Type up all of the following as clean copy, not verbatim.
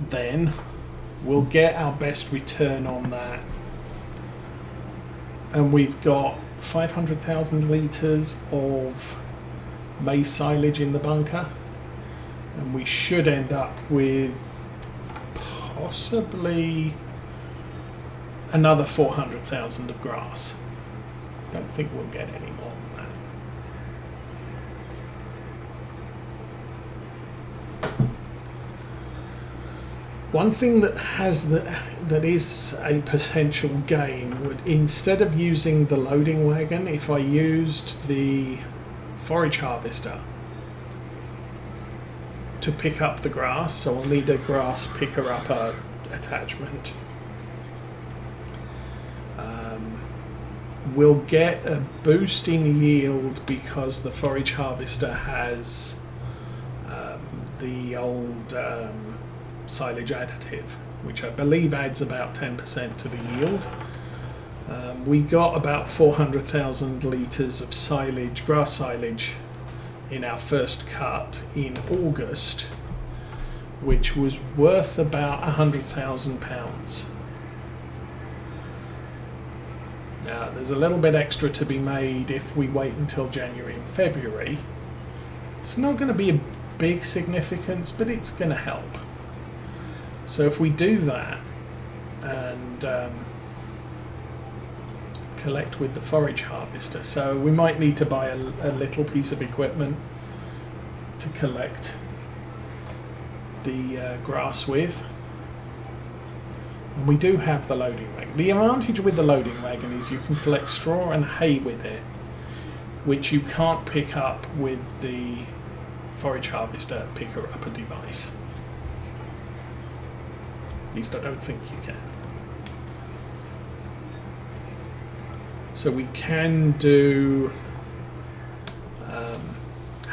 then we'll get our best return on that. And we've got 500,000 litres of maize silage in the bunker, and we should end up with possibly another 400,000 of grass. Don't think we'll get any more than that. One thing that is a potential gain would, instead of using the loading wagon, if I used the forage harvester to pick up the grass, so I'll need a grass picker upper attachment. We'll get a boost in yield because the forage harvester has the old silage additive, which I believe adds about 10% to the yield. We got about 400,000 litres of silage, grass silage, in our first cut in August, which was worth about £100,000. Now, there's a little bit extra to be made if we wait until January and February. It's not going to be a big significance, but it's going to help. So if we do that and collect with the forage harvester, so we might need to buy a little piece of equipment to collect the grass with. And we do have the loading wagon. The advantage with the loading wagon is you can collect straw and hay with it, which you can't pick up with the forage harvester picker-upper device. At least I don't think you can. So we can do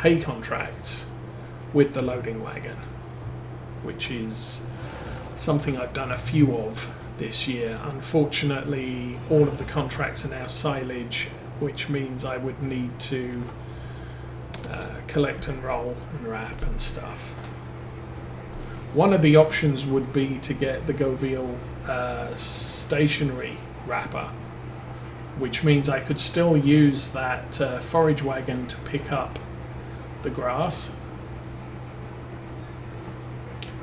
hay contracts with the loading wagon, which is something I've done a few of this year. Unfortunately, all of the contracts are now silage, which means I would need to collect and roll and wrap and stuff. One of the options would be to get the Govil stationary wrapper, which means I could still use that forage wagon to pick up the grass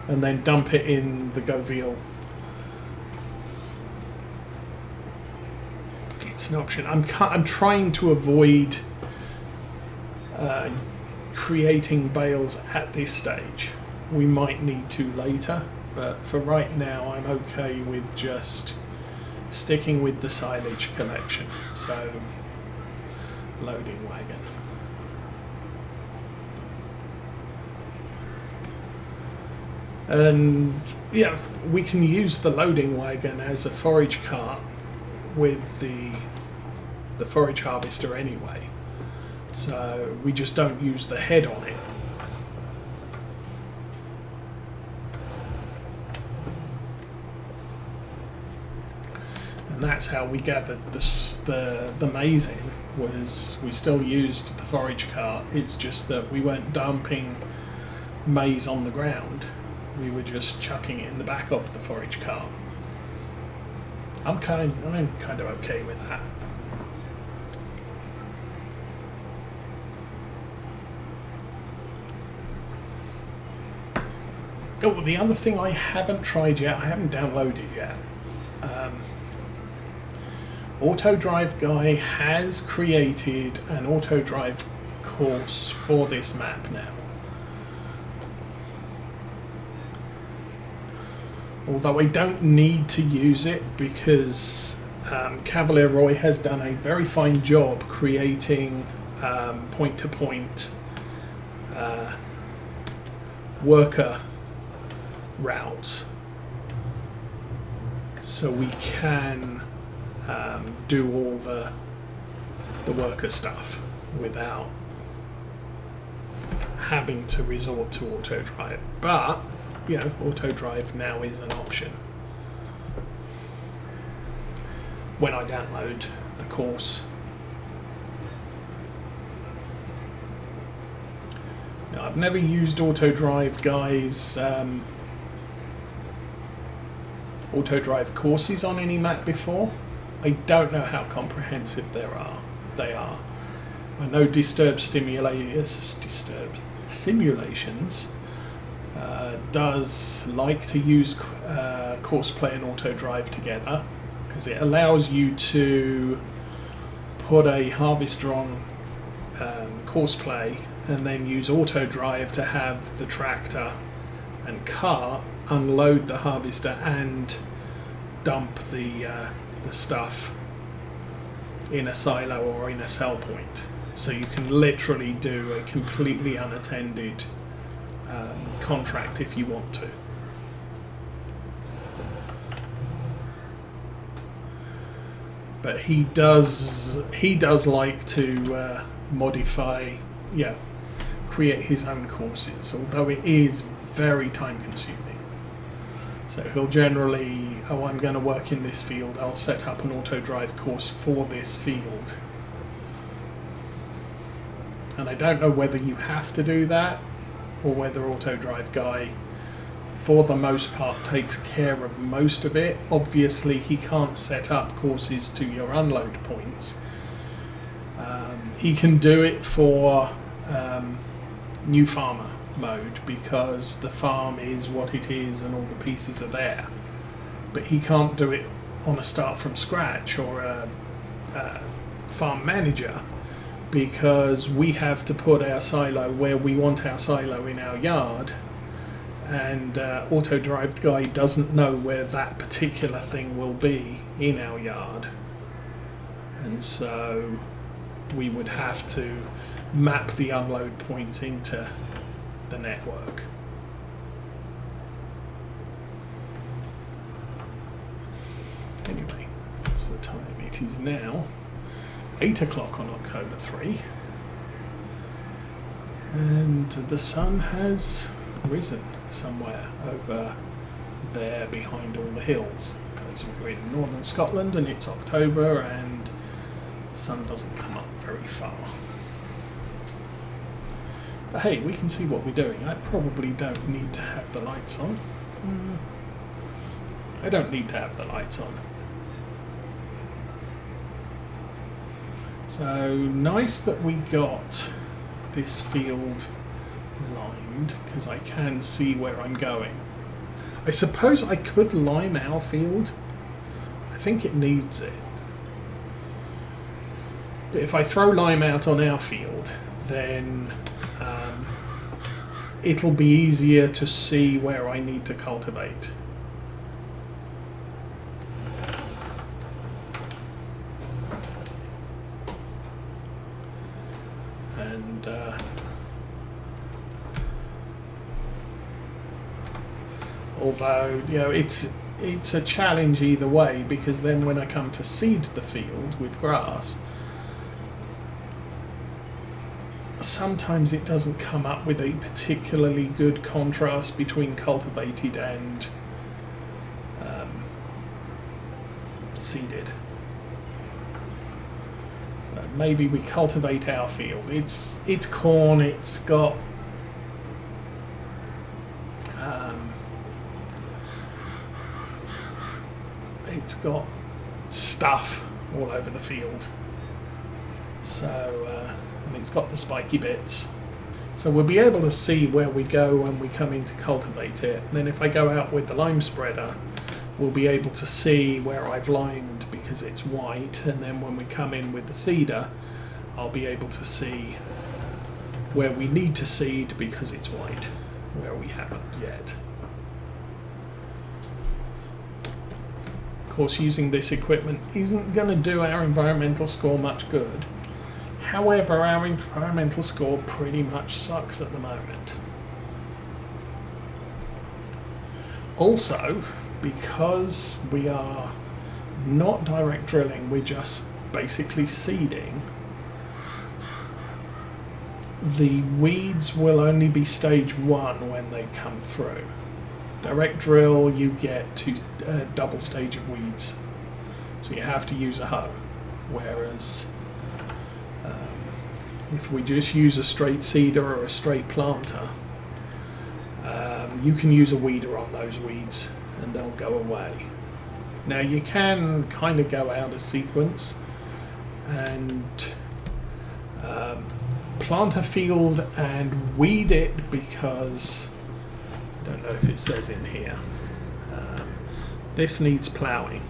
and then dump it in the Govil. It's an option. I'm trying to avoid creating bales at this stage. We might need to later, but for right now I'm okay with just sticking with the silage collection. So, loading wagon. And yeah, we can use the loading wagon as a forage cart with the forage harvester anyway. So we just don't use the head on it. And that's how we gathered the maize in, was we still used the forage cart. It's just that we weren't dumping maize on the ground. We were just chucking it in the back of the forage cart. I'm kind of okay with that. Oh, the other thing I haven't tried yet, I haven't downloaded yet. AutoDrive Guy has created an AutoDrive course for this map now. Although I don't need to use it because Cavalier Roy has done a very fine job creating point-to-point worker routes, so we can do all the worker stuff without having to resort to AutoDrive. But you know, AutoDrive now is an option when I download the course. Now, I've never used AutoDrive Guy's auto-drive courses on any map before. I don't know how comprehensive they are. I know Disturbed Simulations does like to use courseplay and auto-drive together, because it allows you to put a harvester on courseplay and then use auto-drive to have the tractor and cart unload the harvester and dump the stuff in a silo or in a sell point. So you can literally do a completely unattended contract if you want to. But he does like to modify, create his own courses, although it is very time consuming. So he'll generally, I'm going to work in this field, I'll set up an auto-drive course for this field. And I don't know whether you have to do that, or whether auto-drive guy, for the most part, takes care of most of it. Obviously, he can't set up courses to your unload points. He can do it for new farmer mode, because the farm is what it is and all the pieces are there. But he can't do it on a start from scratch or a farm manager, because we have to put our silo where we want our silo in our yard, and auto-drive guy doesn't know where that particular thing will be in our yard, and so we would have to map the unload points into the network. Anyway, what's the time? It is now 8 o'clock on October 3, and the sun has risen somewhere over there behind all the hills, because we're in northern Scotland and it's October and the sun doesn't come up very far. But hey, we can see what we're doing. I probably don't need to have the lights on. I don't need to have the lights on. So nice that we got this field lined, because I can see where I'm going. I suppose I could lime our field. I think it needs it. But if I throw lime out on our field, then it'll be easier to see where I need to cultivate. And although, it's a challenge either way, because then when I come to seed the field with grass, sometimes it doesn't come up with a particularly good contrast between cultivated and seeded. So maybe we cultivate our field. It's corn. It's got stuff all over the field. So. And it's got the spiky bits, so we'll be able to see where we go when we come in to cultivate it. And then if I go out with the lime spreader, we'll be able to see where I've limed because it's white, and then when we come in with the seeder, I'll be able to see where we need to seed because it's white, where we haven't yet. Of course, using this equipment isn't going to do our environmental score much good. However, our environmental score pretty much sucks at the moment. Also, because we are not direct drilling, we're just basically seeding, the weeds will only be stage 1 when they come through. Direct drill, you get to double stage of weeds, so you have to use a hoe, whereas if we just use a straight seeder or a straight planter, you can use a weeder on those weeds and they'll go away. Now you can kind of go out of sequence and plant a field and weed it, because I don't know if it says in here, this needs ploughing.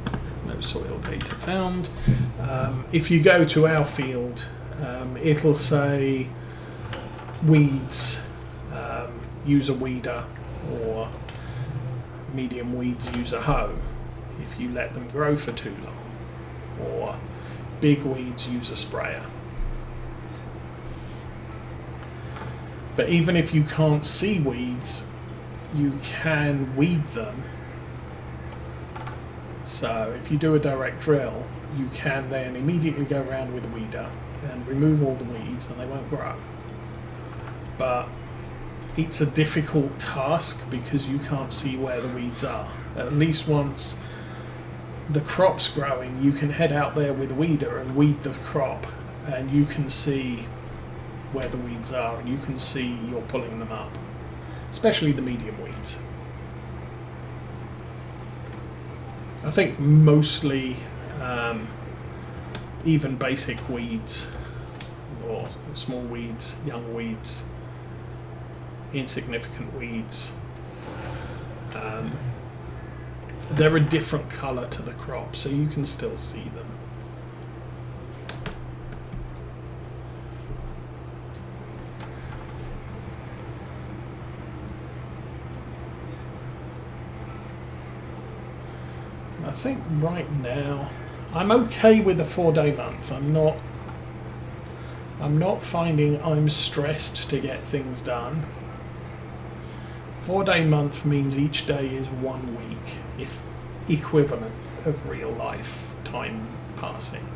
There's no soil data found. If you go to our field, it'll say weeds, use a weeder, or medium weeds, use a hoe if you let them grow for too long, or big weeds, use a sprayer. But even if you can't see weeds, you can weed them. So if you do a direct drill, you can then immediately go around with a weeder and remove all the weeds, and they won't grow. But it's a difficult task because you can't see where the weeds are. At least once the crop's growing, you can head out there with a weeder and weed the crop, and you can see where the weeds are, and you can see you're pulling them up, especially the medium weeds. I think mostly even basic weeds, or small weeds, young weeds, insignificant weeds, they're a different colour to the crop, so you can still see them. I think right now I'm okay with a 4-day month. I'm not finding I'm stressed to get things done. 4-day month means each day is 1 week, if equivalent of real life time passing.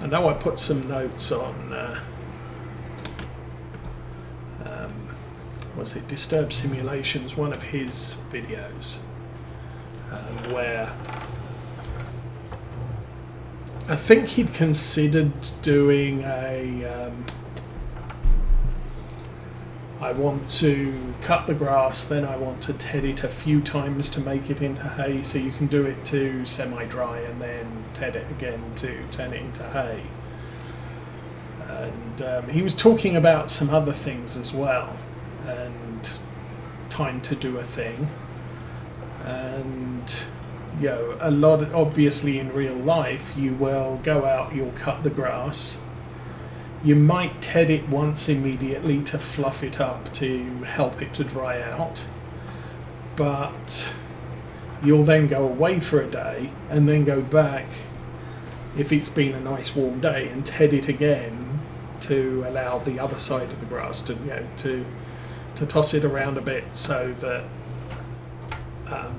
I know I put some notes on was it Disturbed Simulations, one of his videos, where I think he'd considered doing a I want to cut the grass, then I want to ted it a few times to make it into hay, so you can do it to semi-dry and then ted it again to turn it into hay. And he was talking about some other things as well, and time to do a thing. And you know, a lot of, obviously in real life, you will go out, you'll cut the grass. You might ted it once immediately to fluff it up to help it to dry out, but you'll then go away for a day and then go back, if it's been a nice warm day, and ted it again to allow the other side of the grass to, you know, to toss it around a bit, so that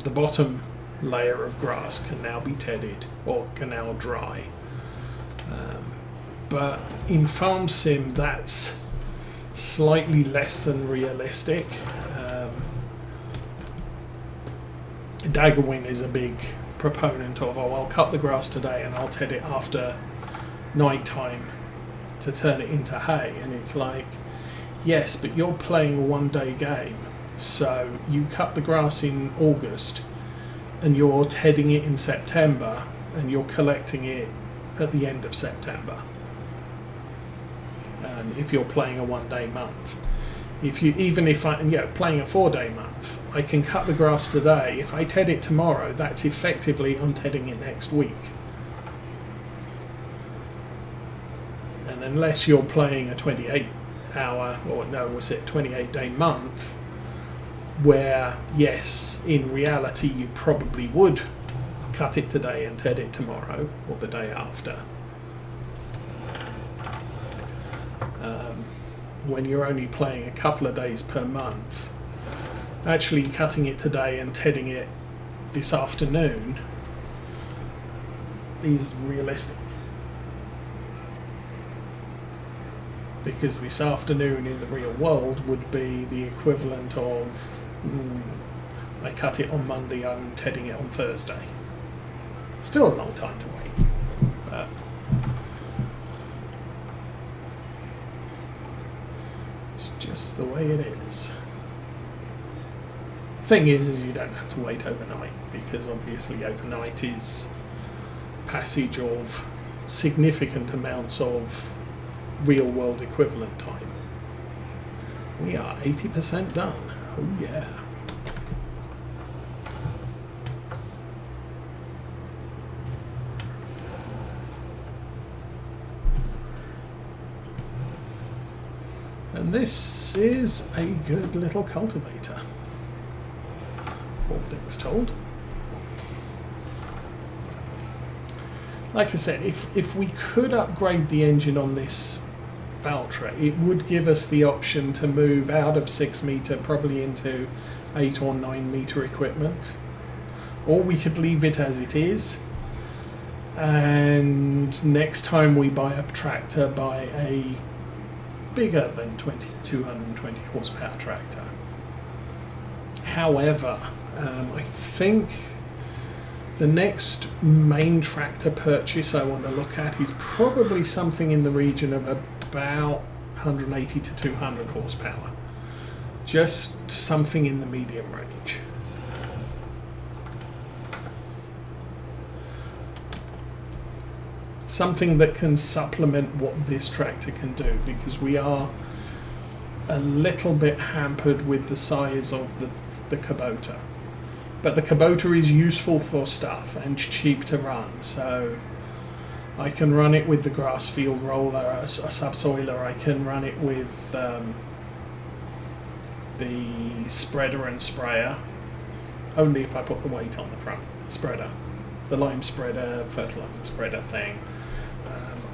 the bottom layer of grass can now be tedded or can now dry. But in Farm Sim, that's slightly less than realistic. Daggerwin is a big proponent of, oh, I'll cut the grass today and I'll ted it after night time to turn it into hay. And it's like, yes, but you're playing a 1-day game, so you cut the grass in August and you're tedding it in September and you're collecting it at the end of September. If you're playing a 1-day month, even if I'm playing a 4-day month, I can cut the grass today. If I ted it tomorrow, that's effectively I'm tedding it next week. And unless you're playing a 28-hour, or no, was it 28-day month, where yes, in reality you probably would cut it today and ted it tomorrow or the day after. When you're only playing a couple of days per month, actually cutting it today and tedding it this afternoon is realistic. Because this afternoon in the real world would be the equivalent of I cut it on Monday, I'm tedding it on Thursday. Still a long time to wait, but it's just the way it is. Thing is you don't have to wait overnight, because obviously overnight is passage of significant amounts of real world equivalent time. We are 80% done. Oh yeah. And this is a good little cultivator, all things told. Like I said, if we could upgrade the engine on this Valtra, it would give us the option to move out of 6 metre probably into 8 or 9 metre equipment. Or we could leave it as it is, and next time we buy a tractor, buy a bigger than 220 horsepower tractor. However, I think the next main tractor purchase I want to look at is probably something in the region of about 180 to 200 horsepower. Just something in the medium range. Something that can supplement what this tractor can do, because we are a little bit hampered with the size of the Kubota. But the Kubota is useful for stuff and cheap to run, so I can run it with the grass field roller, a subsoiler. I can run it with the spreader and sprayer, only if I put the weight on the front spreader, the lime spreader, fertilizer spreader thing.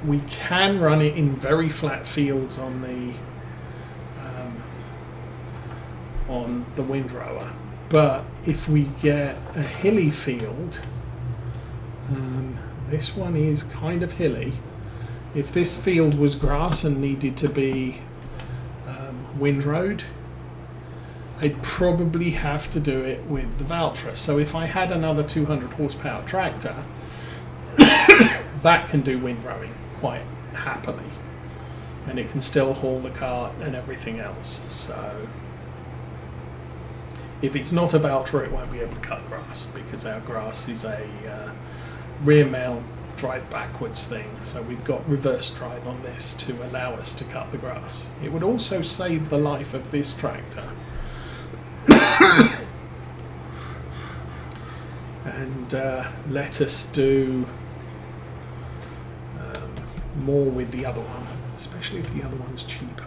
We can run it in very flat fields on the windrower, but if we get a hilly field, this one is kind of hilly. If this field was grass and needed to be windrowed, I'd probably have to do it with the Valtra. So if I had another 200 horsepower tractor, that can do windrowing quite happily, and it can still haul the cart and everything else. So if it's not a Valtra, it won't be able to cut grass, because our grass is a rear mount drive backwards thing, so we've got reverse drive on this to allow us to cut the grass. It would also save the life of this tractor and let us do more with the other one, especially if the other one's cheaper.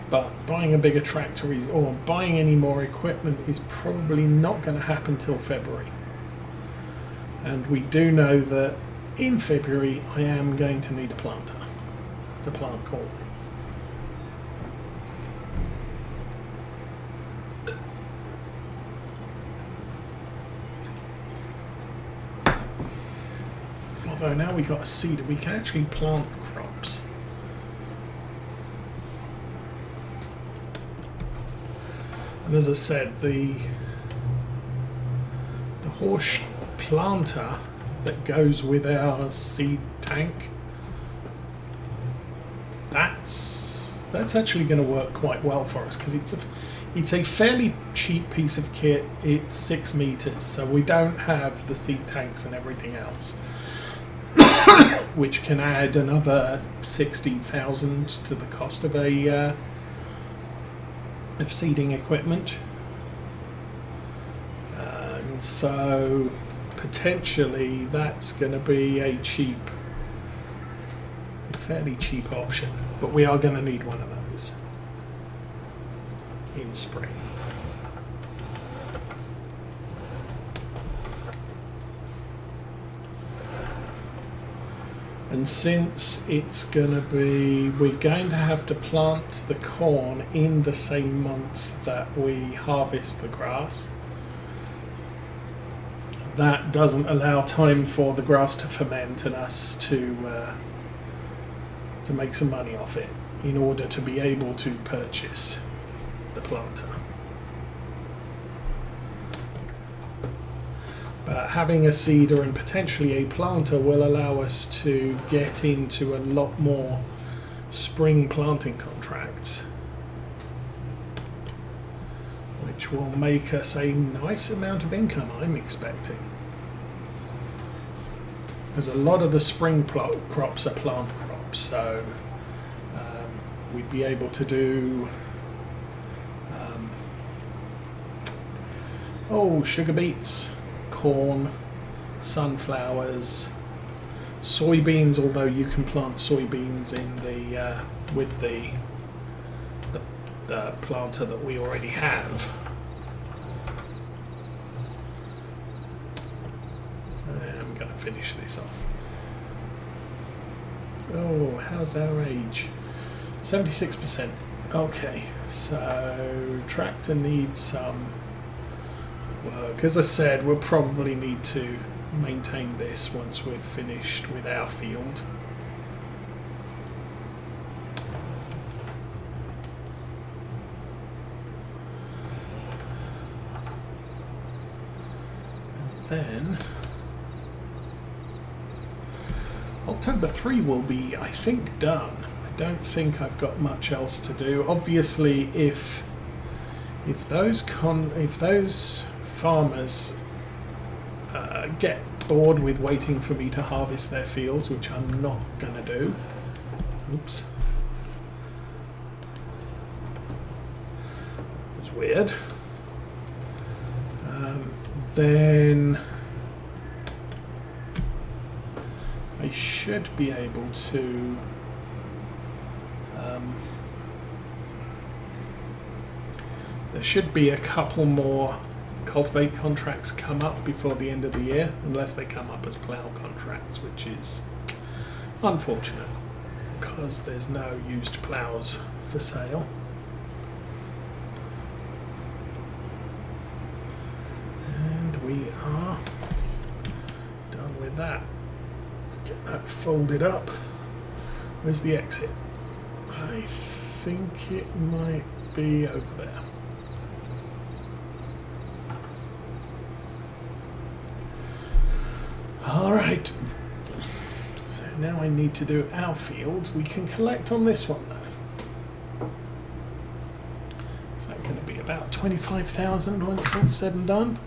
But buying a bigger tractor or buying any more equipment is probably not going to happen till February. And we do know that in February I am going to need a planter to plant corn. Although now we've got a seeder, we can actually plant crops. And as I said, the horse planter that goes with our seed tank, that's actually going to work quite well for us, because it's a fairly cheap piece of kit. It's 6 meters, so we don't have the seed tanks and everything else, which can add another 60,000 to the cost of seeding equipment. And so potentially that's going to be a fairly cheap option, but we are going to need one of those in spring. And since it's going to be, we're going to have to plant the corn in the same month that we harvest the grass, that doesn't allow time for the grass to ferment and us to make some money off it in order to be able to purchase the planter. But having a seeder and potentially a planter will allow us to get into a lot more spring planting contracts, which will make us a nice amount of income, I'm expecting. Because a lot of the spring crops are plant crops, so we'd be able to do sugar beets, corn, sunflowers, soybeans, although you can plant soybeans in the with the planter that we already have. I'm going to finish this off. Oh, how's our age? 76%. Okay, so tractor needs some work. As I said, we'll probably need to maintain this once we've finished with our field. And then October 3 will be, I think, done. I don't think I've got much else to do. Obviously, if those farmers get bored with waiting for me to harvest their fields, which I'm not going to do. Oops. It's weird. Then I should be able to there should be a couple more cultivate contracts come up before the end of the year, unless they come up as plough contracts, which is unfortunate because there's no used ploughs for sale. And we are done with that. Let's get that folded up. Where's the exit? I think it might be over there. Alright, so now I need to do our fields. We can collect on this one though. Is that going to be about 25,000 once it's said and done?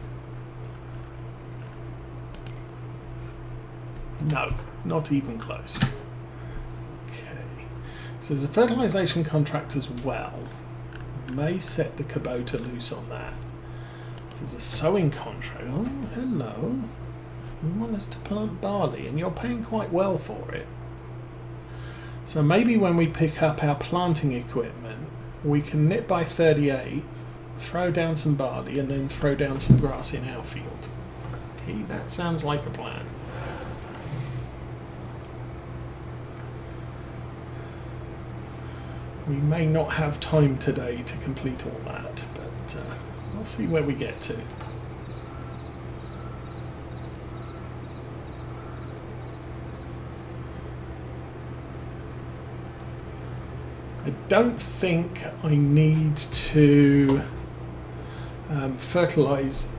No, not even close. Okay, so there's a fertilisation contract as well. May set the Kubota loose on that. There's a sowing contract. Oh, hello. You want us to plant barley, and you're paying quite well for it. So maybe when we pick up our planting equipment, we can knit by 38, throw down some barley, and then throw down some grass in our field. Okay, that sounds like a plan. We may not have time today to complete all that, but we'll see where we get to. I don't think I need to fertilise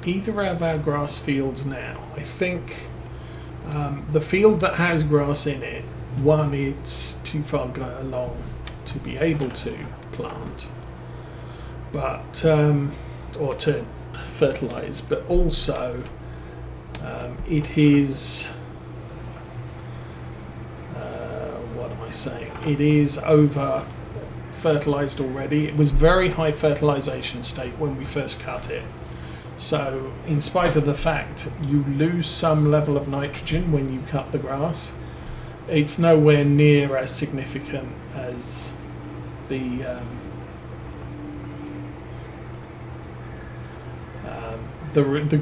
either of our grass fields now. I think the field that has grass in it, one, it's too far along to be able to plant, but or to fertilise, but also it is saying it is over fertilized already. It was very high fertilization state when we first cut it, so in spite of the fact you lose some level of nitrogen when you cut the grass, it's nowhere near as significant as the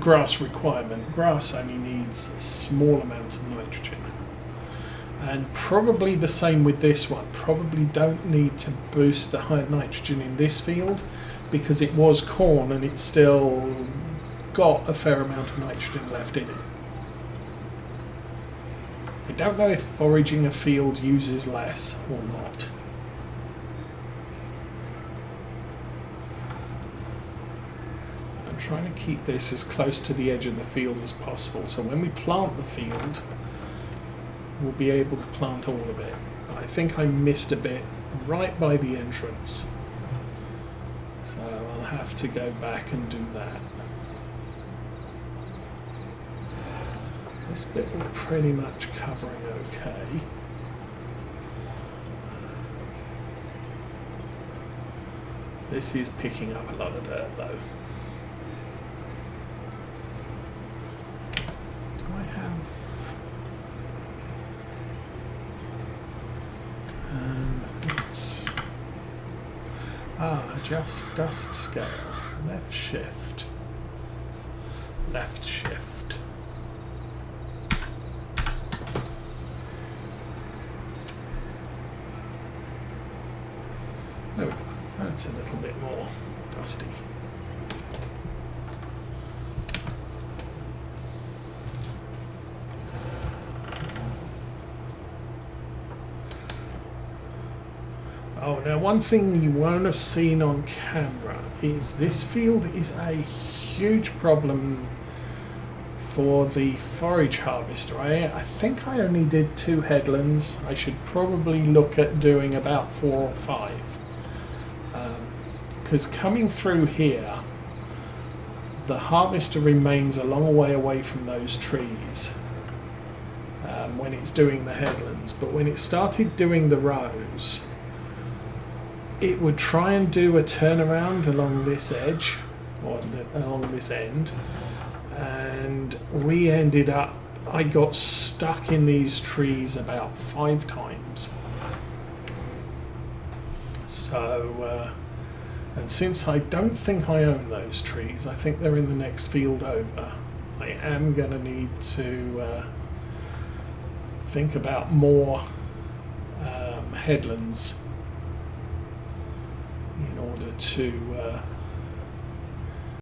grass requirement. Grass only needs a small amount of nitrogen. And probably the same with this one. Probably don't need to boost the high nitrogen in this field because it was corn and it's still got a fair amount of nitrogen left in it. I don't know if foraging a field uses less or not. I'm trying to keep this as close to the edge of the field as possible, so when we plant the field, we'll be able to plant all of it. I think I missed a bit right by the entrance, so I'll have to go back and do that. This bit we're pretty much covering okay. This is picking up a lot of dirt though. Do I have... adjust dust scale. Left shift. Left shift. There we go. That's a little bit more dusty. Oh, now one thing you won't have seen on camera is this field is a huge problem for the forage harvester. I think I only did 2 headlands. I should probably look at doing about 4 or 5. Because coming through here, the harvester remains a long way away from those trees when it's doing the headlands. But when it started doing the rows, it would try and do a turnaround along this edge, or along this end, and we ended up, I got stuck in these trees about 5 times. So, and since I don't think I own those trees, I think they're in the next field over, I am going to need to think about more headlands in order to